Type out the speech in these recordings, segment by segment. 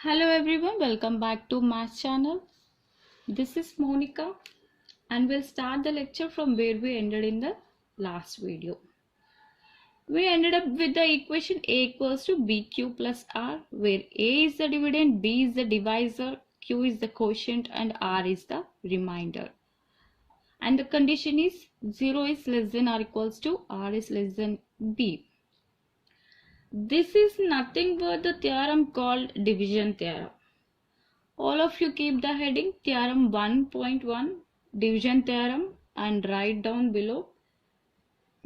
Hello everyone, welcome back to Maths channel. This is Monica and we'll start the lecture from where we ended in the last video. We ended up with the equation A equals to BQ plus R, where A is the dividend, B is the divisor, Q is the quotient and R is the remainder. And the condition is 0 is less than or equals to R is less than B. This is nothing but the theorem called division theorem. All of you keep the heading theorem 1.1 division theorem and write down below.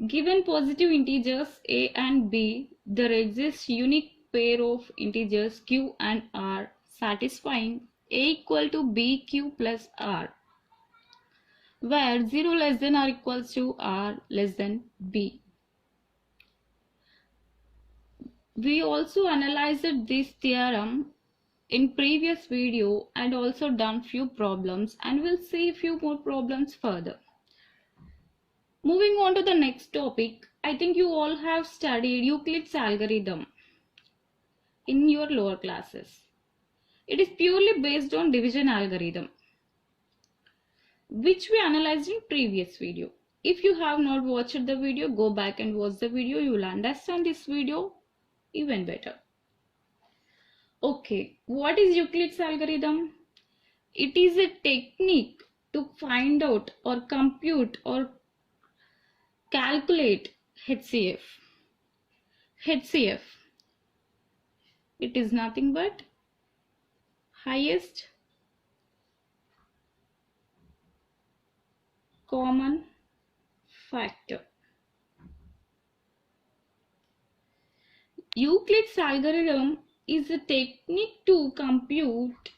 Given positive integers a and b, there exists unique pair of integers q and r satisfying a equal to bq plus r, where 0 less than or equals to r less than b. We also analyzed this theorem in previous video and also done few problems, and we'll see few more problems further. Moving on to the next topic, I think you all have studied Euclid's algorithm in your lower classes. It is purely based on division algorithm, which we analyzed in previous video. If you have not watched the video, go back and watch the video. You will understand this video even better. Okay, what is Euclid's algorithm? It is a technique to find out or compute or calculate HCF. HCF, it is nothing but highest common factor. Euclid's algorithm is a technique to compute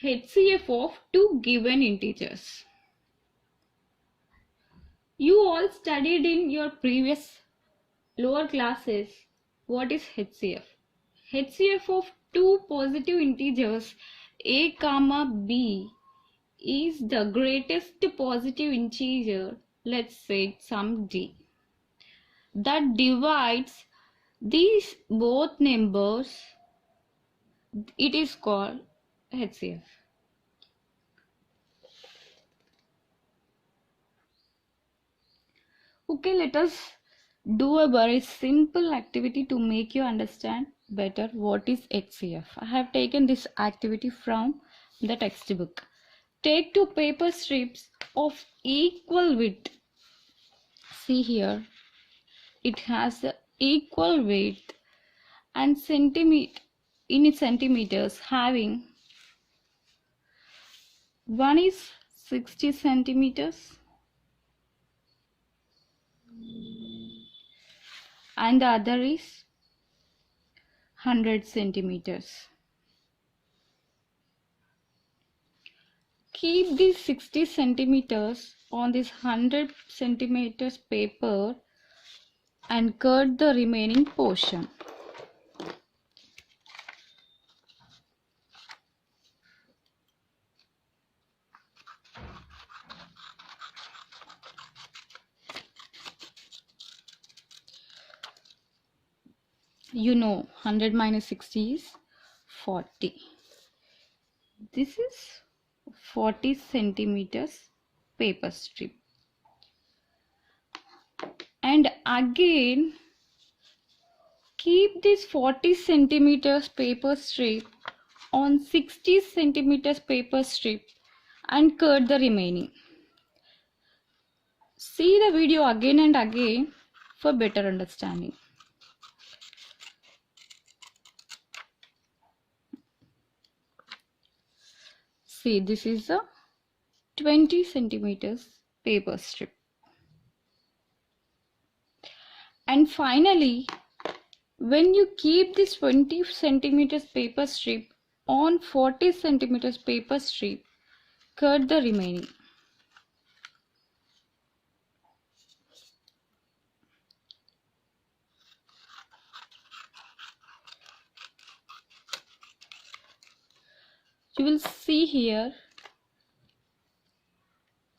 HCF of two given integers. You all studied in your previous lower classes what is HCF. HCF of two positive integers a comma b is the greatest positive integer, let's say some d, that divides these both numbers. It is called HCF. Okay, let us do a very simple activity to make you understand better what is HCF. I have taken this activity from the textbook. Take two paper strips of equal width. See here, it has the equal width and centimeters, having one is 60 centimeters and the other is 100 centimeters. Keep these 60 centimeters on this 100 centimeters paper and cut the remaining portion. You know 100 minus 60 is 40. This is 40 centimeters paper strip. And again keep this 40 centimeters paper strip on 60 centimeters paper strip and cut the remaining. See the video again and again for better understanding. See, this is a 20 centimeters paper strip. And finally, when you keep this 20 centimeters paper strip on 40 centimeters paper strip, cut the remaining. You will see here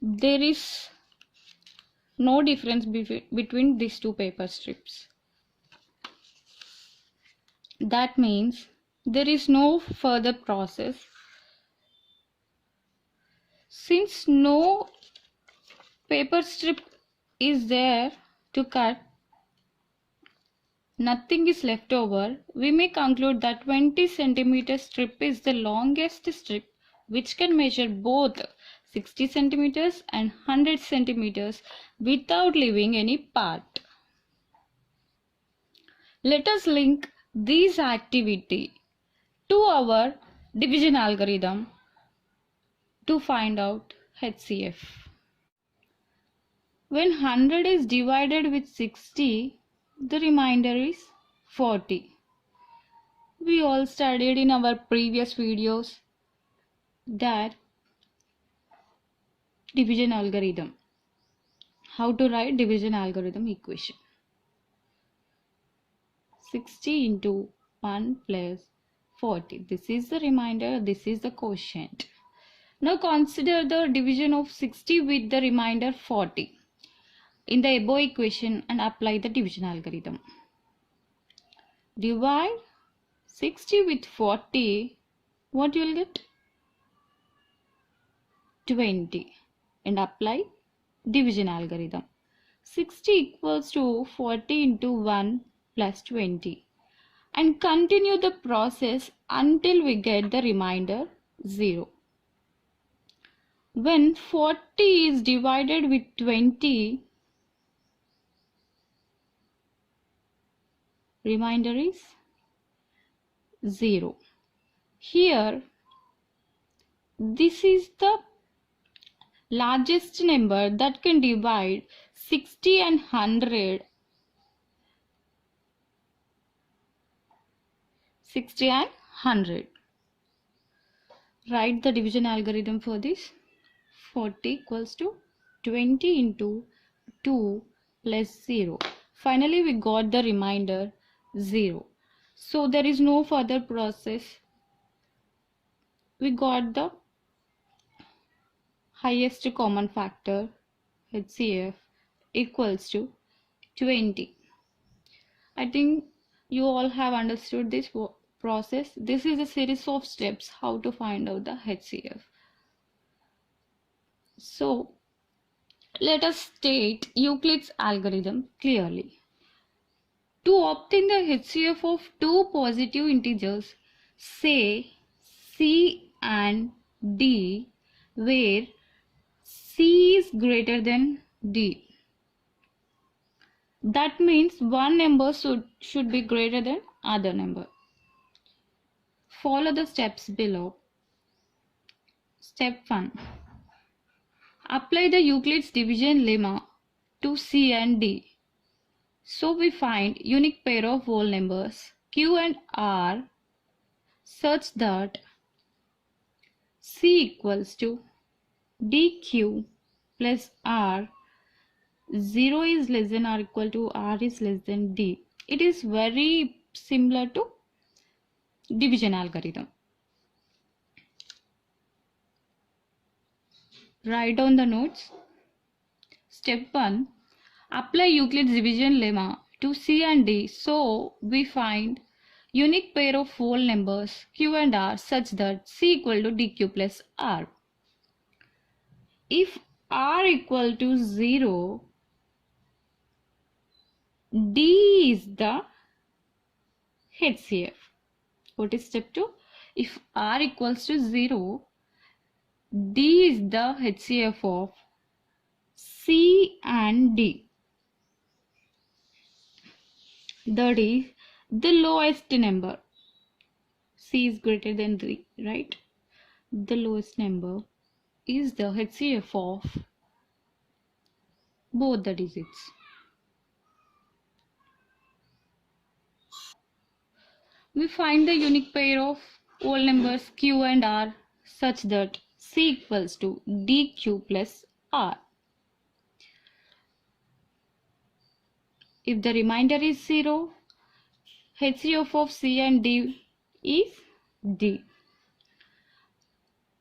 there is no difference between these two paper strips. That means There is no further process. Since no paper strip is there to cut, nothing is left over, we may conclude that 20 centimeter strip is the longest strip which can measure both 60 centimeters and 100 centimeters without leaving any part. Let us link this activity to our division algorithm to find out HCF. When 100 is divided with 60, the remainder is 40. We all studied in our previous videos that division algorithm. How to write division algorithm equation. 60 into 1 plus 40. This is the remainder, this is the quotient. Now consider the division of 60 with the remainder 40 in the above equation and apply the division algorithm. Divide 60 with 40, what you will get? 20, and apply division algorithm. 60 equals to 40 into 1 plus 20, and continue the process until we get the remainder 0. When 40 is divided with 20, remainder is 0. Here, this is the largest number that can divide 60 and 100. 60 and 100. Write the division algorithm for this. 40 equals to 20 into 2 plus 0. Finally, we got the remainder 0. So there is no further process. We got the highest common factor, HCF, equals to 20. I think you all have understood this process. This is a series of steps how to find out the HCF. So let us state Euclid's algorithm clearly. To obtain the HCF of two positive integers, say C and D, where C is greater than D. That means one number should be greater than other number. Follow the steps below. Step 1. Apply the Euclid's division lemma to C and D. So we find unique pair of whole numbers Q and R such that C equals to DQ plus R. 0 is less than or equal to R is less than D. It is very similar to division algorithm. Write down the notes. Step 1. Apply Euclid's division lemma to C and D. So we find unique pair of whole numbers Q and R such that C equal to DQ plus R. If R equal to 0, D is the HCF. What is step 2? If R equals to 0, D is the HCF of C and D. That is the lowest number. C is greater than D, right? The lowest number is the HCF of both the digits. We find the unique pair of whole numbers Q and R such that C equals to DQ plus R. If the remainder is 0, HCF of C and D is D.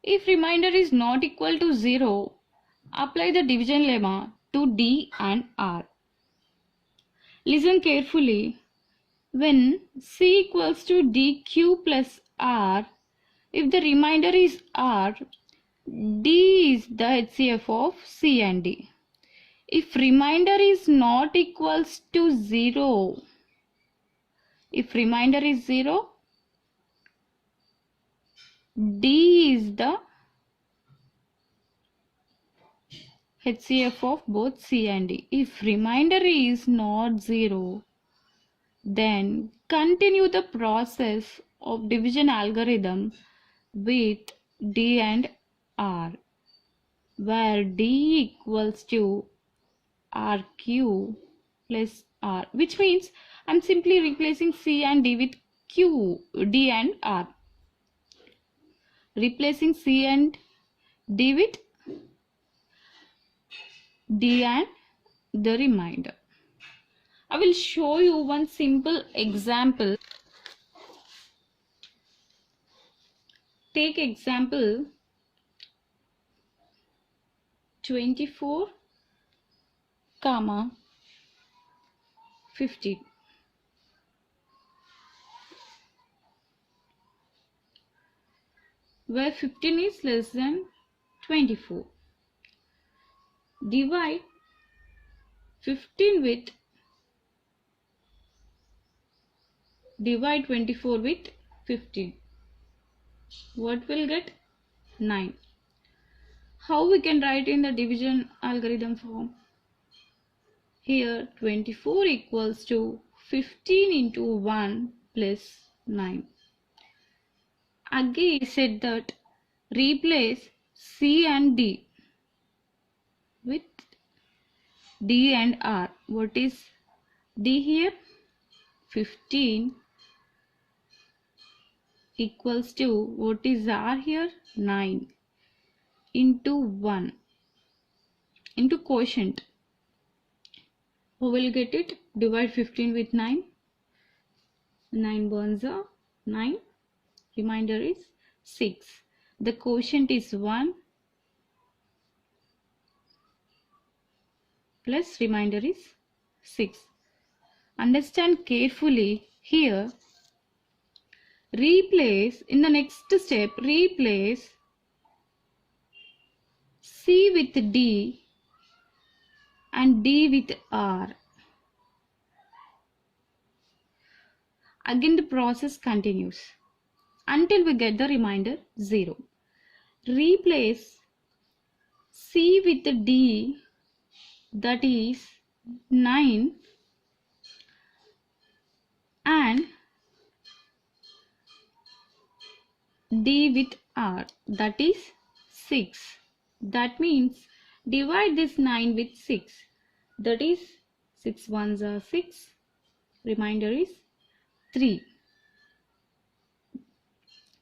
If remainder is not equal to 0, apply the division lemma to D and R. Listen carefully. When C equals to dq plus R, if the remainder is R, D is the HCF of C and D. If remainder is not equals to 0, if remainder is 0, D is the HCF of both C and D. If remainder is not 0, then continue the process of division algorithm with D and R, where D equals to RQ plus R, which means I'm simply replacing C and D with D and R. Replacing C and D with D and the remainder. I will show you one simple example. Take example 24, 15. Where 15 is less than 24. Divide 24 with 15. What will get? 9. How we can write in the division algorithm form? Here 24 equals to 15 into 1 plus 9. Again I said that replace C and D with D and R. What is D here? 15 equals to, what is R here? 9 into 1 into quotient. Who will get it? Divide 15 with 9. 9 ones are 9. Remainder is 6. The quotient is 1 plus remainder is 6. Understand carefully here. Replace, in the next step, replace C with D and D with R. Again the process continues until we get the remainder 0. Replace C with D, that is 9, and D with R, that is 6. That means divide this 9 with 6, that is 6 ones are 6, remainder is 3,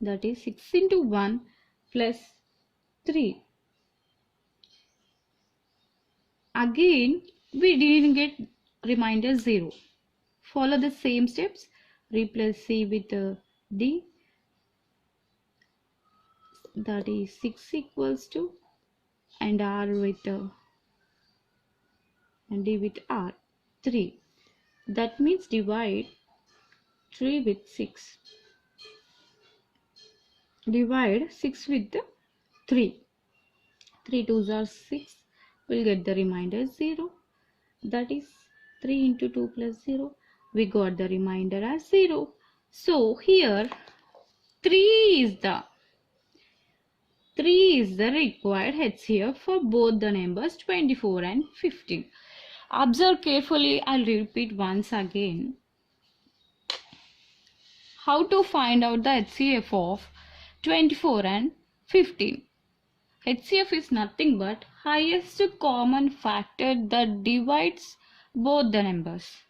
that is 6 into 1 plus 3. Again we didn't get remainder 0. Follow the same steps. Replace C with D, that is 6 equals to, and R with and D with R, 3. That means divide 3 with 6. Divide 6 with 3. 3 twos are 6. We'll get the remainder 0. That is 3 into 2 plus 0. We got the remainder as 0. So here 3 is the required HCF for both the numbers 24 and 15. Observe carefully. I'll repeat once again. How to find out the HCF of 24 and 15. HCF is nothing but highest common factor that divides both the numbers.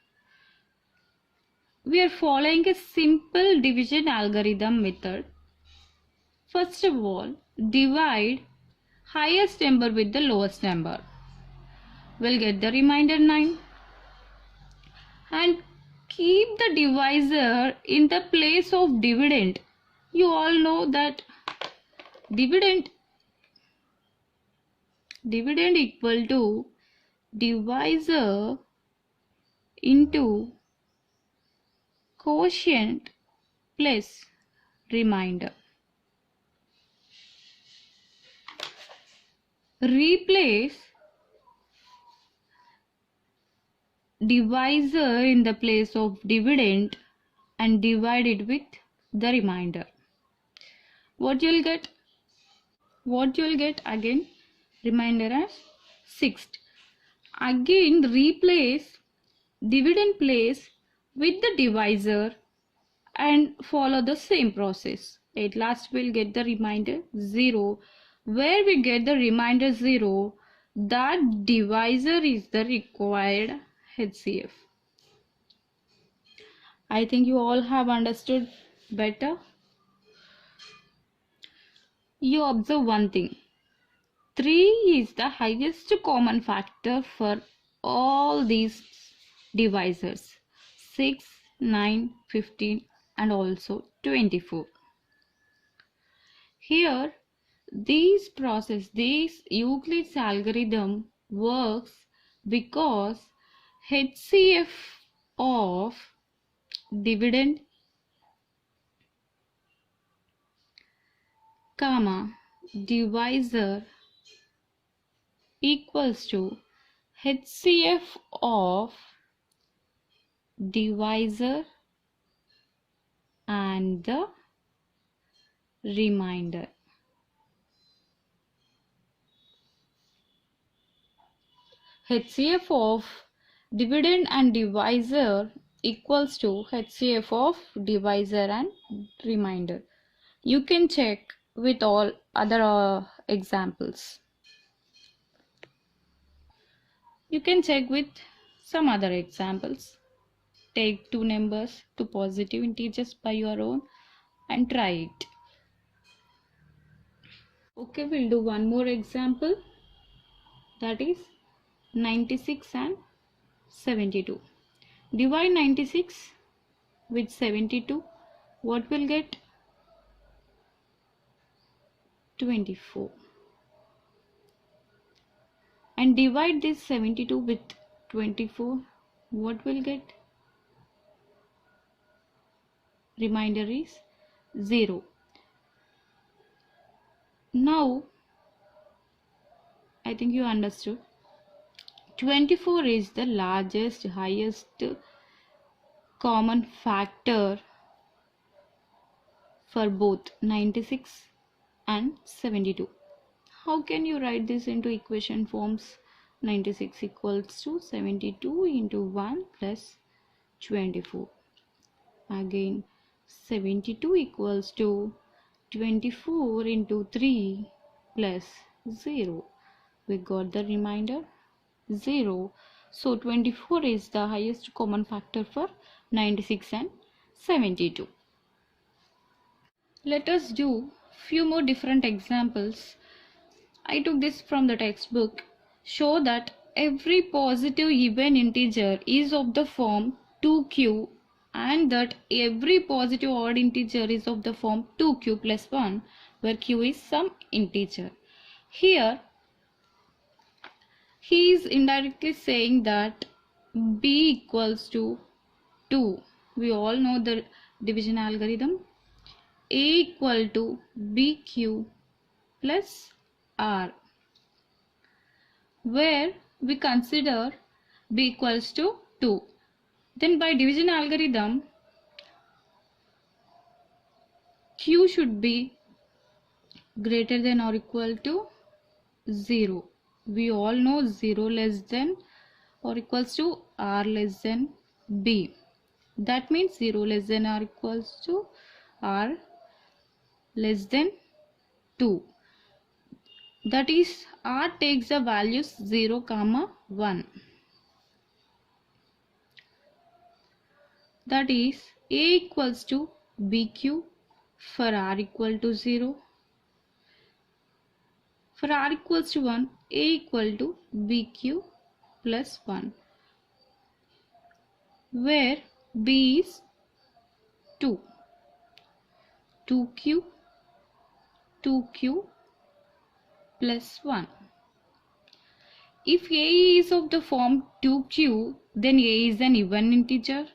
We are following a simple division algorithm method. First of all, divide highest number with the lowest number. We'll get the remainder 9. And keep the divisor in the place of dividend. You all know that dividend equal to divisor into quotient plus remainder. Replace divisor in the place of dividend and divide it with the remainder. What you'll get? What you'll get again? Remainder as 6. Again replace dividend place with the divisor and follow the same process. At last we'll get the remainder 0. Where we get the remainder 0, that divisor is the required HCF. I think you all have understood better. You observe one thing. 3 is the highest common factor for all these divisors. 6, 9, 15 and also 24. Here this Euclid's algorithm works because HCF of dividend comma divisor equals to HCF of divisor and the remainder. HCF of dividend and divisor equals to HCF of divisor and remainder. You can check with all other examples. You can check with some other examples. Take two numbers, two positive integers by your own and try it. Okay, we'll do one more example, that is 96 and 72. Divide 96 with 72. What will get? 24. And divide this 72 with 24. What will get? Remainder is 0. Now I think you understood. 24 is the largest, highest common factor for both 96 and 72. How can you write this into equation forms? 96 equals to 72 into 1 plus 24. Again 72 equals to 24 into 3 plus 0. We got the remainder 0. So 24 is the highest common factor for 96 and 72. Let us do few more different examples. I took this from the textbook. Show that every positive even integer is of the form 2q and that every positive odd integer is of the form 2q plus 1, where q is some integer. Here he is indirectly saying that b equals to 2. We all know the division algorithm. A equal to bq plus r, where we consider b equals to 2. Then by division algorithm, q should be greater than or equal to 0. We all know 0 less than or equals to r less than b. That means 0 less than or equals to r less than 2. That is r takes the values 0, 1. That is a equals to bq for r equal to 0. For r equals to 1, a equal to bq plus 1, where b is 2. 2q plus 1. If a is of the form 2q, then a is an even integer.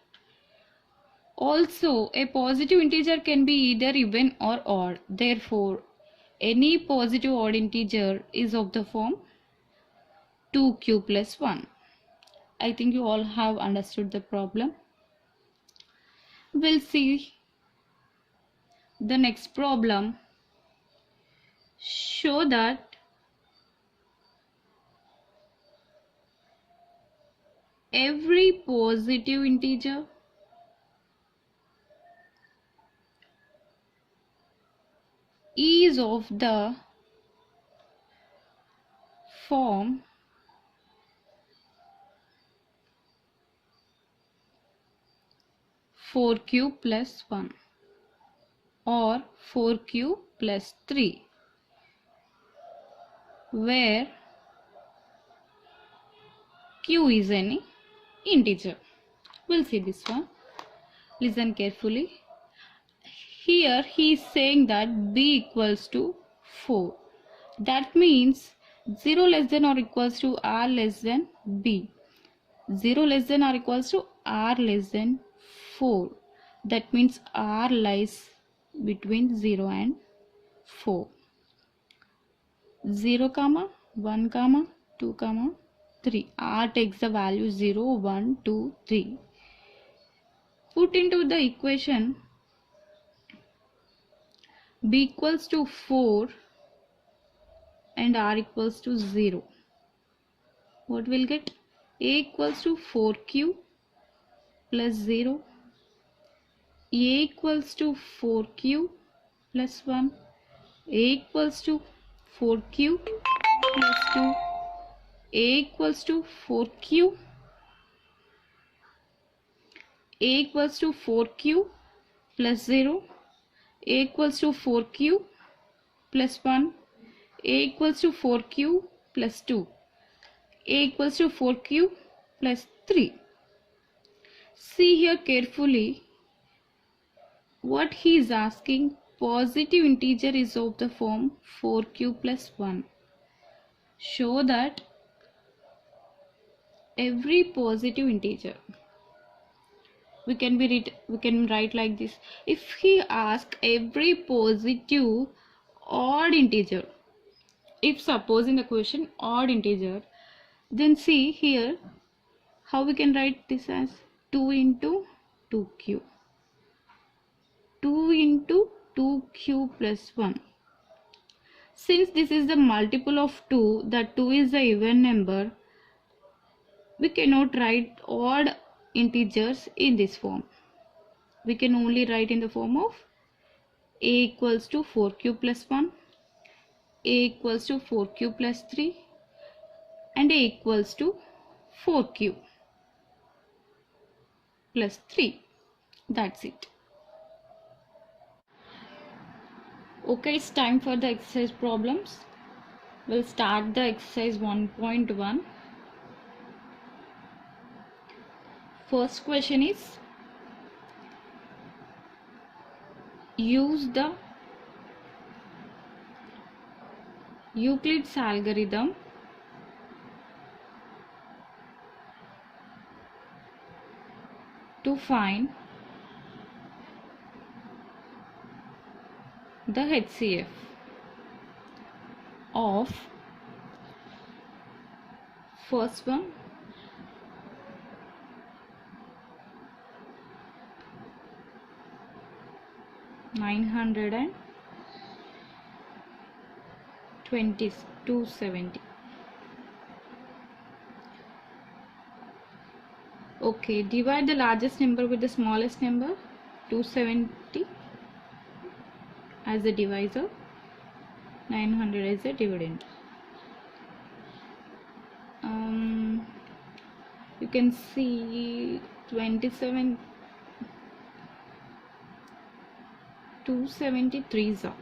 Also, a positive integer can be either even or odd. Therefore, any positive odd integer is of the form 2q plus 1. I think you all have understood the problem. We'll see the next problem. Show that every positive integer is of the form 4q plus 1 or 4q plus 3, where q is any integer. We'll see this one. Listen carefully. Here he is saying that b equals to 4. That means 0 less than or equals to r less than b. 0 less than or equals to r less than 4. That means r lies between 0 and 4. 0 comma 1 comma 2 comma 3. R takes the value 0 1 2 3. Put into the equation b equals to 4 and r equals to 0. What will get? A equals to 4q plus 0. A equals to 4q plus 1. A equals to 4q plus 2. A equals to 4q. A equals to 4q plus 0. A equals to 4q plus 1. A equals to 4q plus 2. A equals to 4q plus 3. See here carefully what he is asking. Positive integer is of the form 4q plus 1. Show that every positive integer, we can write like this. If he asks every positive odd integer, if suppose in the question odd integer, then see here how we can write this as 2 into 2q. 2 into 2q plus 1. Since this is the multiple of 2, that 2 is the even number, we cannot write odd integers in this form. We can only write in the form of a equals to 4q plus 1, a equals to 4q plus 3, and a equals to 4q plus 3. That's it. Okay, it's time for the exercise problems. We'll start the exercise 1.1. First question is, use the Euclid's algorithm to find the HCF of first one, $920, $270. Okay, divide the largest number with the smallest number, 270 as a divisor, 900 as a dividend. You can see 27, 273 are.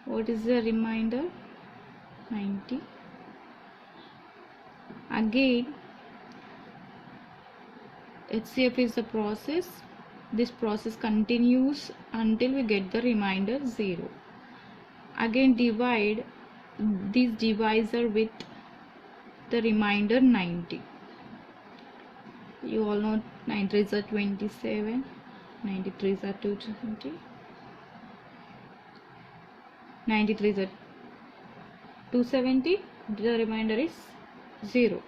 What is the remainder? 90. Again, HCF is the process. This process continues until we get the remainder 0. Again, divide this divisor with the remainder 90. You all know 9 3s are 27, 93s are 220, 93s are 270, the remainder is 0.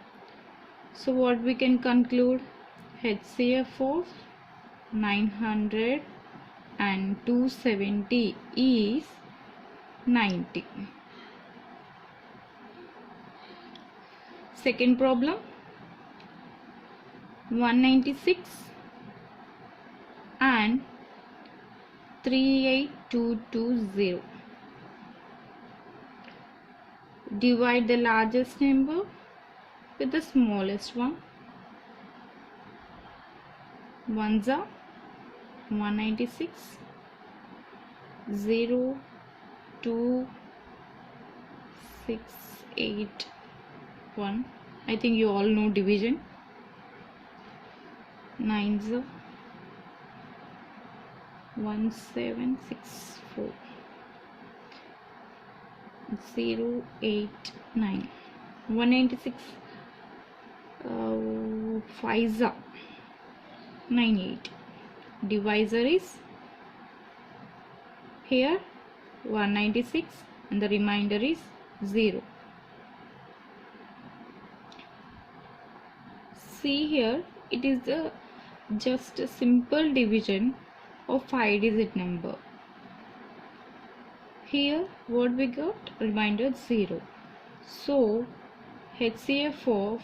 So what we can conclude, HCF of 900 and 270 is 90. Second problem, 196 and 38220. Divide the largest number with the smallest one. Ones are 196, 0, 2, 6, 8, 1. I think you all know division. 9s are 1764, 0, 8, 9. 196, 5s are 98. Divisor is here 196 and the remainder is 0. See here, it is just a simple division of 5-digit number. Here what we got, remainder 0. So HCF of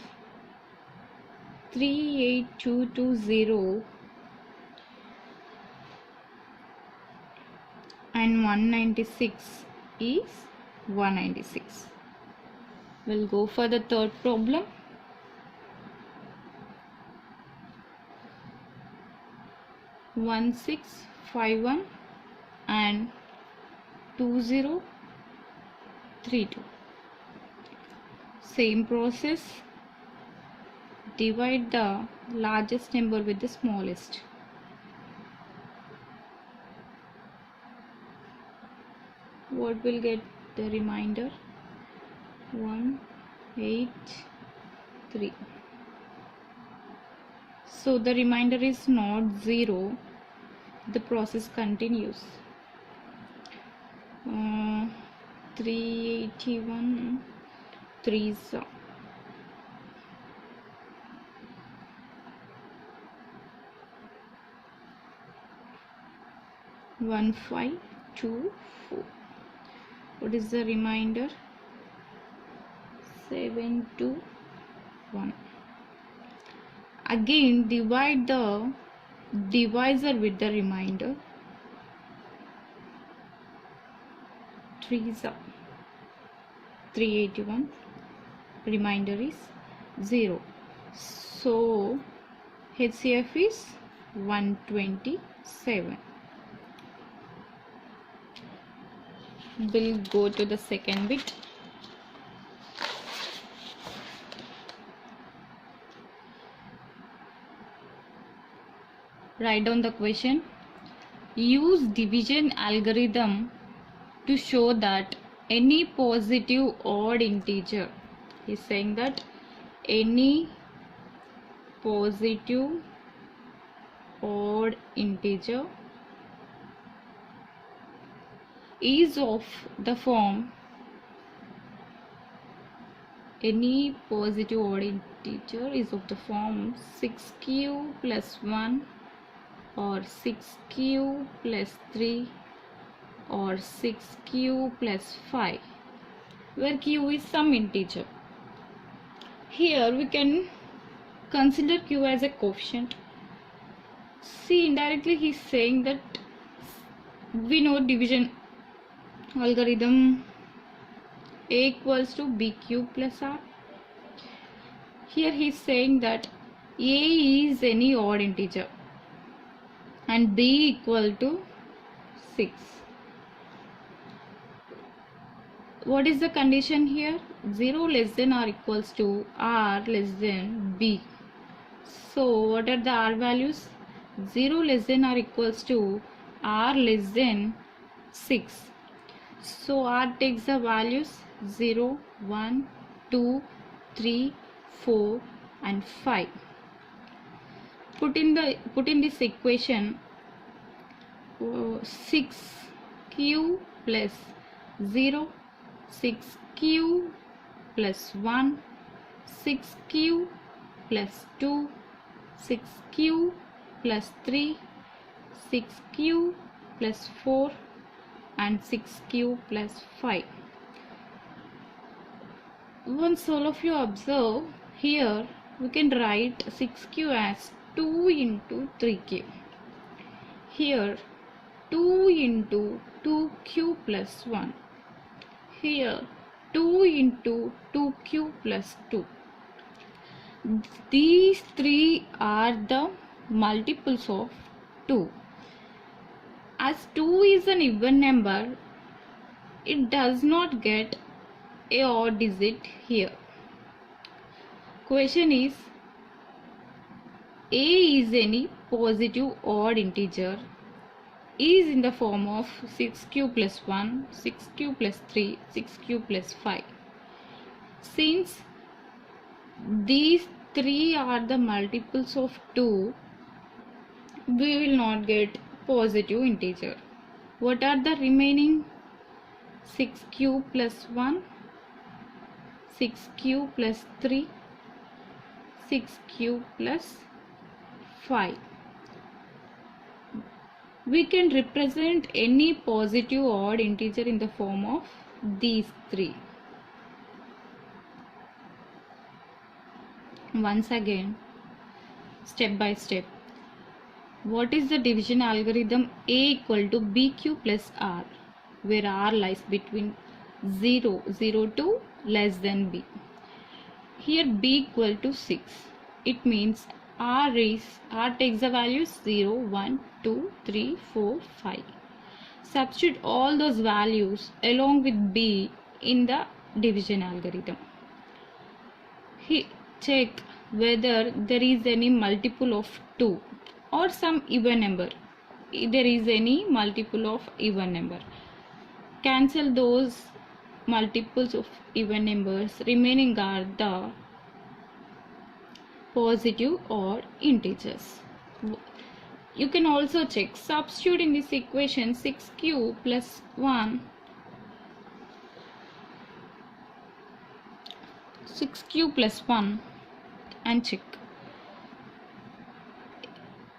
38220 and 196 is 196. We'll go for the third problem. One 651 and 2032. Same process. Divide the largest number with the smallest. What will get the remainder? 183. So the remainder is not 0. The process continues. 381 3s are 1524. What is the remainder? 721. Again divide the divisor with the remainder. 3s are 381, remainder is 0. So HCF is 127. We'll go to the second bit. Write down the question. Use division algorithm to show that any positive odd integer, he is saying that any positive odd integer is of the form, any positive odd integer is of the form 6q plus 1 or 6q plus 3 or 6q plus 5, where q is some integer. Here we can consider q as a coefficient. See, indirectly he is saying that we know division algorithm, a equals to b cube plus r. Here he is saying that a is any odd integer and b equal to 6. What is the condition here? 0 less than or equals to r less than b. So what are the r values? 0 less than or equals to r less than 6. So r takes the values 0, 1, 2, 3, 4 and 5. put in this equation 6q plus 0, 6q plus 1, 6q plus 2, 6q plus 3, 6q plus 4 and 6q plus 5. Once all of you observe, here we can write 6q as 2 into 3q. Here 2 into 2q plus 1. Here 2 into 2q plus 2. These three are the multiples of 2. As 2 is an even number, it does not get a odd digit here. Question is, a is any positive odd integer, is in the form of 6q plus 1, 6q plus 3, 6q plus 5. Since these three are the multiples of 2, we will not get positive integer. What are the remaining? 6q plus 1, 6q plus 3, 6q plus 5. We can represent any positive odd integer in the form of these three. Once again, step by step. What is the division algorithm? A equal to BQ plus R, where R lies between 0 to less than B. Here B equal to 6. It means R takes the values 0, 1, 2, 3, 4, 5. Substitute all those values along with B in the division algorithm. Check whether there is any multiple of 2 or some even number. There is any multiple of even number. Cancel those multiples of even numbers. Remaining are the positive or integers. You can also check, substitute in this equation 6q plus 1, 6q plus 1 and check.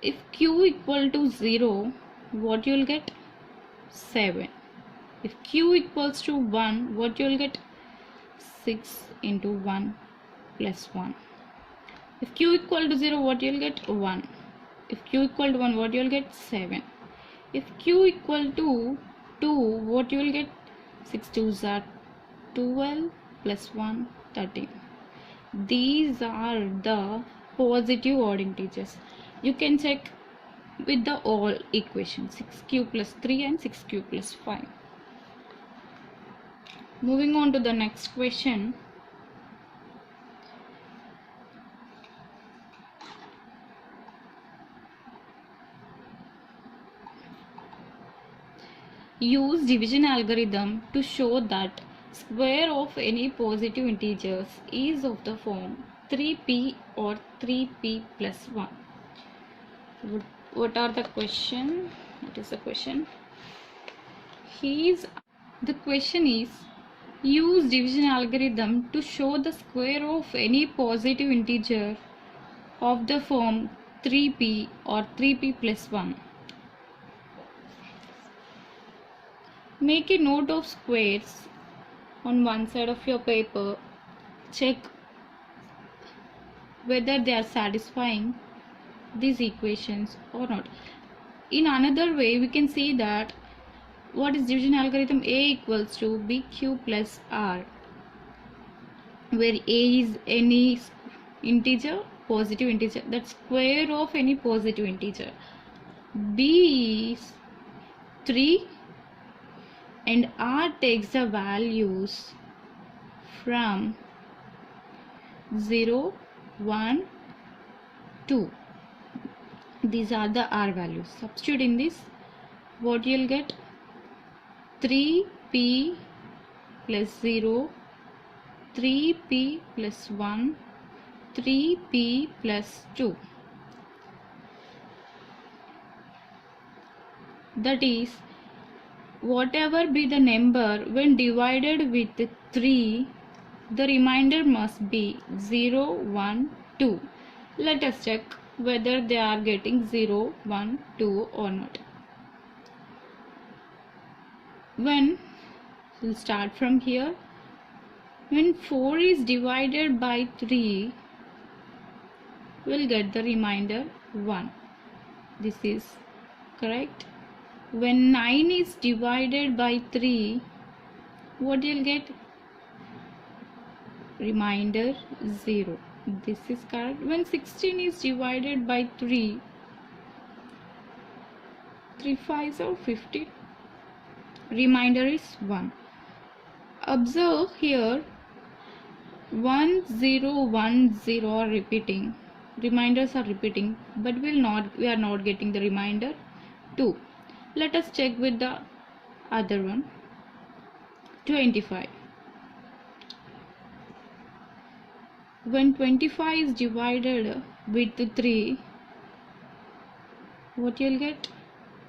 If q equal to 0, what you will get? 7. If q equals to 1, what you will get? 6 into 1 plus 1. If q equal to 0, what you will get? 1. If q equal to 1, what you will get? 7. If q equal to 2, what you will get? 6 2s are 12 plus 1, 13. These are the positive odd integers. You can check with the all equations, 6q plus 3 and 6q plus 5. Moving on to the next question. Use division algorithm to show that square of any positive integers is of the form 3p or 3p plus 1. What are the question? What is the question? The question is, use division algorithm to show the square of any positive integer of the form 3p or 3p plus 1. Make a note of squares on one side of your paper. Check whether they are satisfying these equations or not. In another way, we can see that what is division algorithm? A equals to BQ plus R, where A is any integer, positive integer, that square of any positive integer. B is 3 and R takes the values from 0, 1, 2. These are the R values. Substitute in this, what you'll get? 3p plus 0, 3p plus 1, 3p plus 2. That is, whatever be the number when divided with 3, the remainder must be 0, 1, 2. Let us check whether they are getting 0, 1, 2 or not. We'll start from here. When 4 is divided by 3, we'll get the remainder 1. This is correct. When 9 is divided by 3, what you'll get? Remainder 0. This is correct. When 16 is divided by 3, 3 5s are 15. Remainder is 1. Observe here 1 0 1 0 are repeating. Reminders are repeating, but we are not getting the remainder 2. Let us check with the other one. 25. When 25 is divided with 3, what you'll get?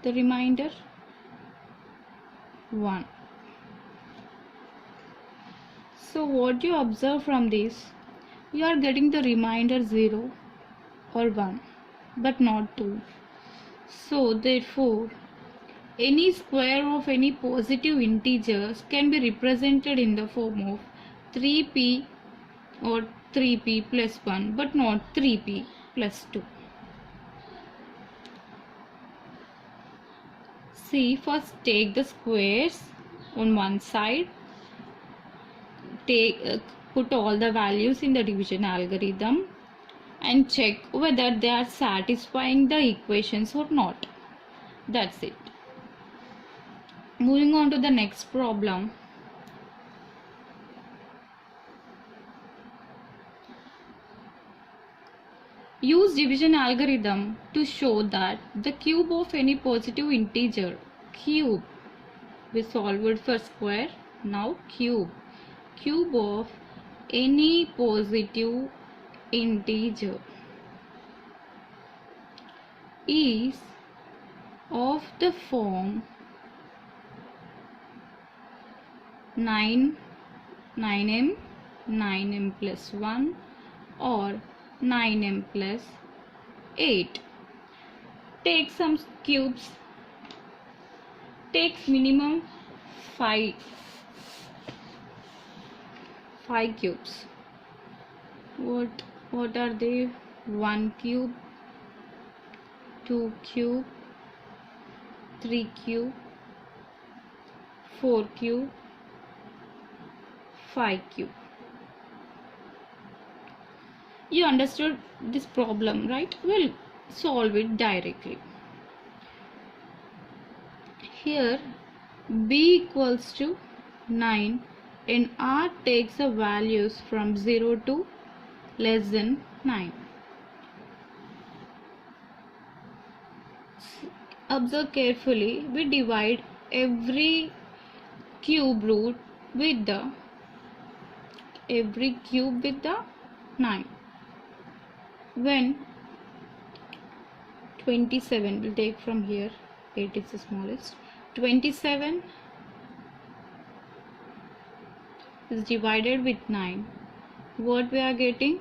The remainder 1. So what you observe from this, you are getting the remainder 0 or 1, but not 2. So therefore, any square of any positive integers can be represented in the form of 3p or 3p plus 1, but not 3p plus 2. See, first take the squares on one side. Put all the values in the division algorithm and check whether they are satisfying the equations or not. That's it. Moving on to the next problem. Use division algorithm to show that the cube of any positive integer, cube, we solved it for square, now cube of any positive integer is of the form 9m plus 1 or 9m plus 8. Take some cubes. Take minimum 5 cubes. What are they? 1 cube, 2 cube, 3 cube, 4 cube, 5 cube. You understood this problem, right? We'll solve it directly. Here b equals to 9 and r takes the values from 0 to less than 9. Observe carefully. We divide every cube root with the 9. When 27, we'll take from here, 8 is the smallest. 27 is divided with 9. What we are getting?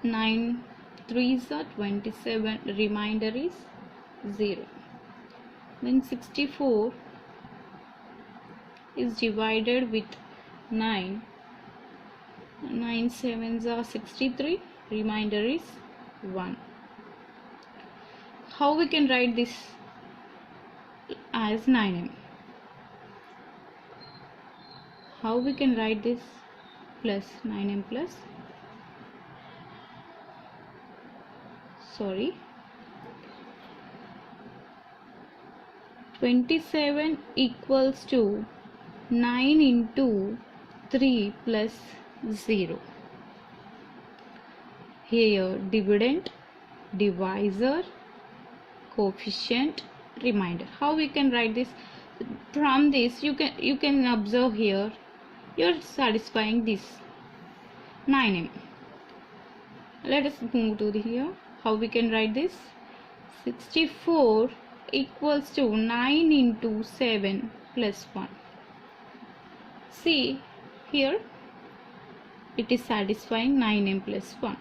9 3s are 27. Remainder is 0. When 64 is divided with 9. 9 7s are 63. Remainder is 1. How we can write this as 9m? How we can write this plus 9m plus? Sorry. 27 equals to 9 into 3 plus 0. Here dividend, divisor, coefficient, remainder. How we can write this? From this you can observe here you are satisfying this 9m. Let us move to here. How we can write this? 64 equals to 9 into 7 plus 1. See here, it is satisfying 9m plus 1.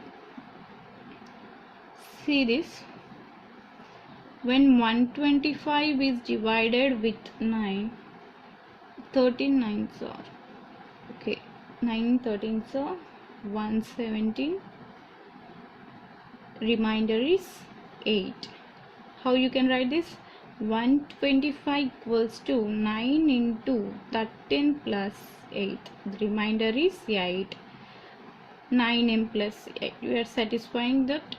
See this, when 125 is divided with 9, 13 nines are, okay, 9 13s are 117, remainder is 8. How you can write this? 125 equals to 9 into 13 plus 8. The remainder is 8. 9m plus 8. We are satisfying that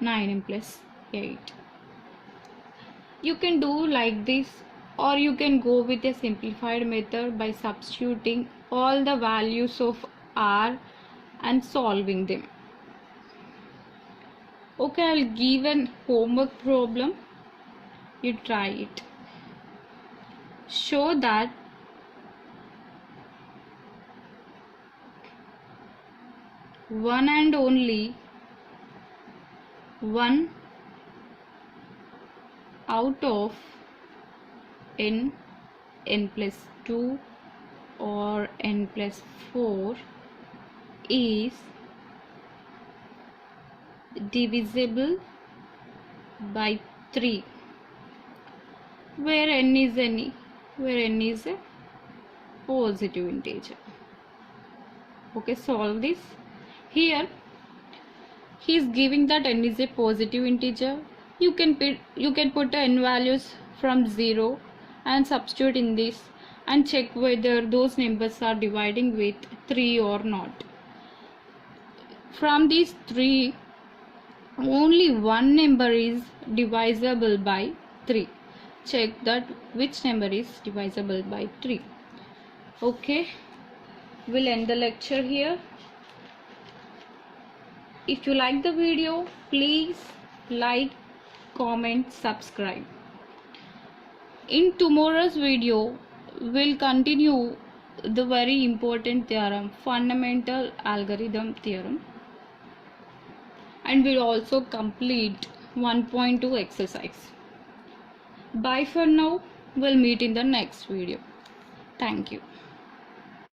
9m plus 8. You can do like this, or you can go with a simplified method by substituting all the values of r and solving them. Okay, I will give an homework problem. You try it. Show that one and only one out of n plus 2 or n plus 4 is divisible by 3 where n is a positive integer. Okay, solve this. Here he is giving that n is a positive integer. You can put n values from 0 and substitute in this and check whether those numbers are dividing with 3 or not. From these 3, only one number is divisible by 3. Check that which number is divisible by 3. Okay, we'll end the lecture here. If you like the video, please like, comment, subscribe. In tomorrow's video, we'll continue the very important theorem, fundamental algorithm theorem, and we'll also complete 1.2 exercise. Bye for now. We'll meet in the next video. Thank you.